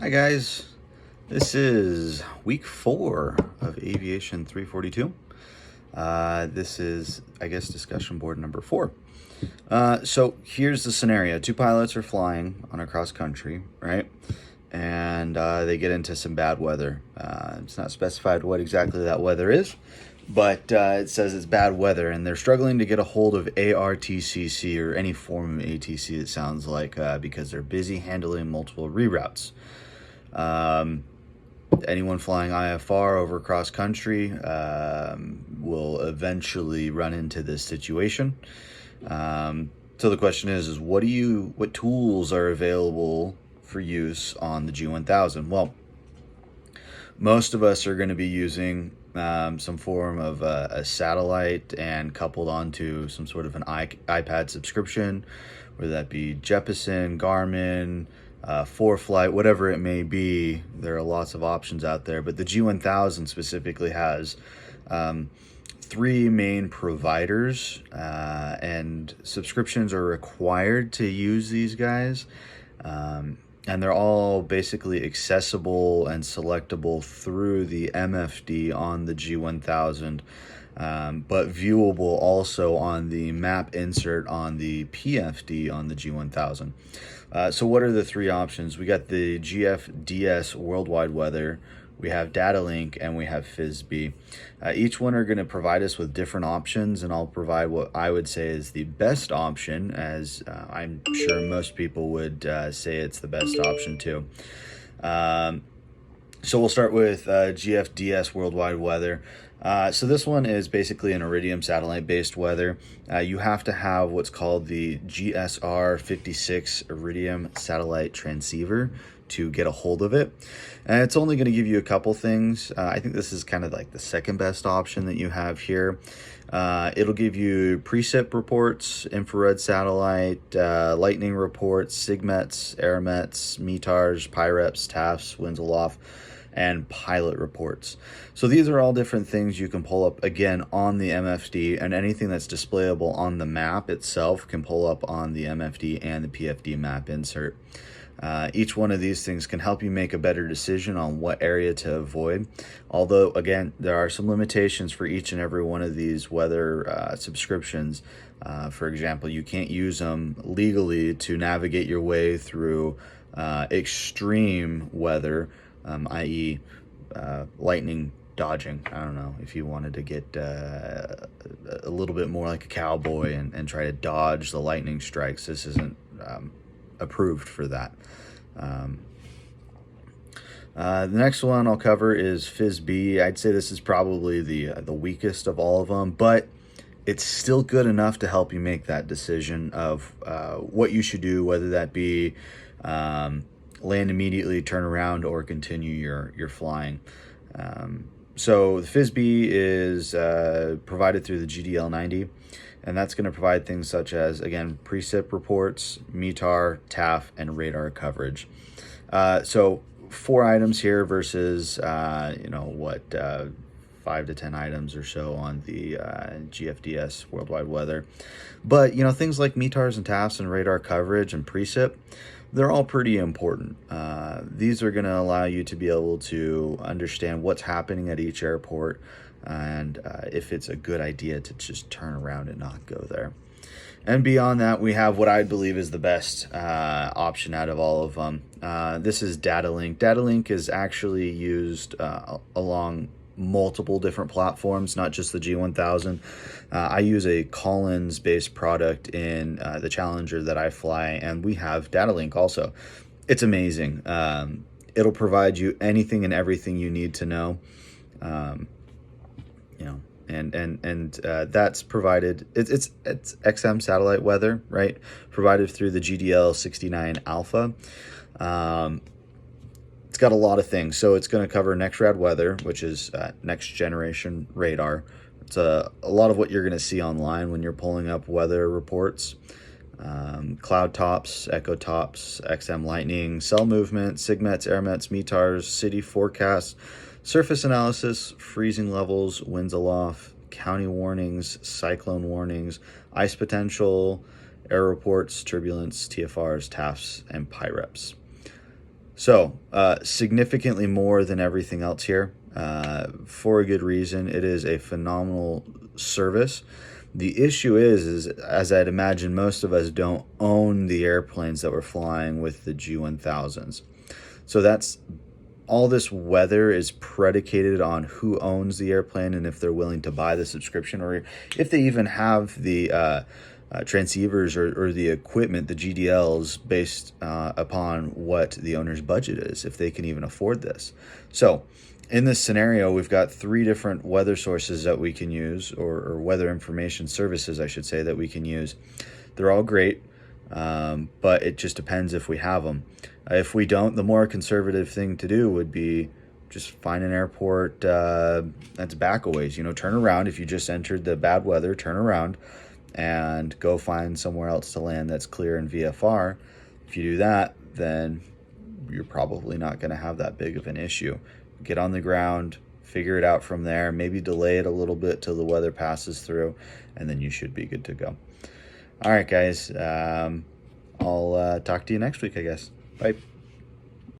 Hi guys, this is week 4 of Aviation 342. This is, I guess, discussion board number 4. So here's the scenario. Two pilots are flying on a cross country, right? And they get into some bad weather. It's not specified what exactly that weather is, but it says it's bad weather, and they're struggling to get a hold of ARTCC or any form of ATC, it sounds like, because they're busy handling multiple reroutes. Anyone flying IFR over cross country will eventually run into this situation. So the question is what tools are available for use on the G1000? Well, most of us are going to be using some form of a satellite and coupled onto some sort of an iPad subscription, whether that be Jeppesen, Garmin, 4Flight, whatever it may be. There are lots of options out there, but the G1000 specifically has 3 main providers, and subscriptions are required to use these guys. And they're all basically accessible and selectable through the MFD on the G1000, but viewable also on the map insert on the PFD on the G1000. So what are the 3 options? We got the GFDS Worldwide Weather, we have Data Link, and we have FISB. Each one are going to provide us with different options, and I'll provide what I would say is the best option, as I'm sure most people would say it's the best option too. So we'll start with GFDS Worldwide Weather. So this one is basically an Iridium satellite-based weather. You have to have what's called the GSR-56 Iridium satellite transceiver to get a hold of it. And it's only going to give you a couple things. I think this is kind of like the second best option that you have here. It'll give you precip reports, infrared satellite, lightning reports, SIGMETs, AirMets, METARs, PIREPs, TAFs, winds aloft, and pilot reports. So these are all different things you can pull up again on the MFD, and anything that's displayable on the map itself can pull up on the MFD and the PFD map insert. Each one of these things can help you make a better decision on what area to avoid. Although, again, there are some limitations for each and every one of these weather subscriptions. For example, you can't use them legally to navigate your way through extreme weather, i.e. lightning dodging. I don't know, if you wanted to get a little bit more like a cowboy and try to dodge the lightning strikes, this isn't approved for that. The next one I'll cover is FISB. I'd say this is probably the weakest of all of them, but it's still good enough to help you make that decision of what you should do, whether that be land immediately, turn around, or continue your flying. So the FISB is provided through the GDL90, and that's going to provide things such as, again, precip reports, METAR, TAF, and radar coverage. So 4 items here versus 5 to 10 items or so on the GFDS Worldwide Weather. But things like METARs and TAFs and radar coverage and precip, they're all pretty important. These are going to allow you to be able to understand what's happening at each airport, and if it's a good idea to just turn around and not go there. And beyond that, we have what I believe is the best option out of all of them. This is Data Link. Data Link is actually used along multiple different platforms, not just the G1000. I use a Collins-based product in the Challenger that I fly, and we have Data Link also. It's amazing. It'll provide you anything and everything you need to know. That's provided. It's XM satellite weather, right? Provided through the GDL69 Alpha. It's got a lot of things. So it's going to cover NextRad weather, which is next generation radar. It's a lot of what you're going to see online when you're pulling up weather reports. Cloud tops, echo tops, XM lightning, cell movement, SIGMETs, AirMets, METARs, city forecasts, surface analysis, freezing levels, winds aloft, county warnings, cyclone warnings, ice potential, air reports, turbulence, TFRs, TAFs, and PIREPs. So significantly more than everything else here, for a good reason. It is a phenomenal service. The issue is as I'd imagine, most of us don't own the airplanes that we're flying with the G1000s. So that's all. This weather is predicated on who owns the airplane and if they're willing to buy the subscription, or if they even have the transceivers or the equipment, the GDLs, based upon what the owner's budget is, if they can even afford this. So in this scenario, we've got 3 different weather sources that we can use, or weather information services, I should say, that we can use. They're all great, but it just depends if we have them. If we don't, the more conservative thing to do would be just find an airport that's back a ways. Turn around. If you just entered the bad weather, turn around and go find somewhere else to land that's clear in VFR. If you do that, then you're probably not going to have that big of an issue. Get on the ground, figure it out from there, maybe delay it a little bit till the weather passes through, and then you should be good to go. All right, guys, I'll talk to you next week, I guess. Bye.